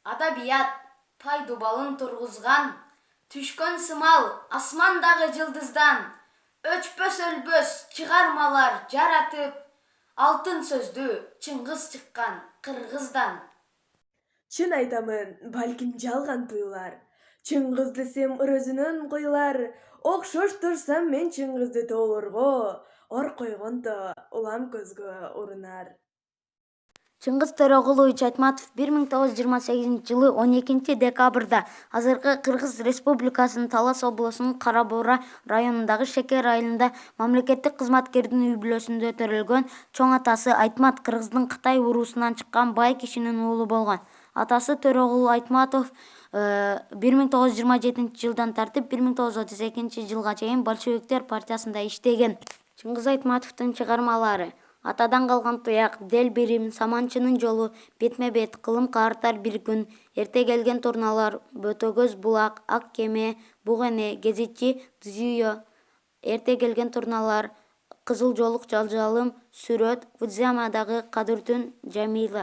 Адабият пайдубалын тургузган, түшкөн сымал асмандагы жылдыздан, өчпөс өлбөс чыгармалар жаратып, алтын сөздүү Чыңгыз чыккан Кыргыздан. Чын айтамын, балким жалган туюлар. Чыңгыз десем өрөзүнөн коюлар. Окшош турсам мен Чыңгызды тоолорго, ор койгонто улам көзгө урунар. Чыңгыз Төреғулович Айтматов 1928 жылы 12 декабрда азыркы Кыргыз Республикасынын Талас облусунун Кара-Бура районундагы Шекер айылында мамлекеттик кызматкердин үй-бүлөсүндө төрөлгөн. Чоң атасы Айтмат Кыргыздын Кытай уруусунан чыккан бай кишинин уулу болгон. Атасы Төреғул Айтматов 1927 жылдан тартып 1932 жылга чейин большевиктер партиясында иштеген. Чыңгыз Айтматовдун чыгармалары: Атадан калган туяк, Дел бирим, Саманчынын жолу, Бетме-бет, Кылым каартар бир күн, Эрте келген турналар, Бөтөгөз булак, Ак кеме, Бук эне, Гезитчи Дзюйо, Эрте келген турналар, Кызыл жолук жалжалым, Сүрөт, Фудзиямадагы Кадыр түн, Жамила.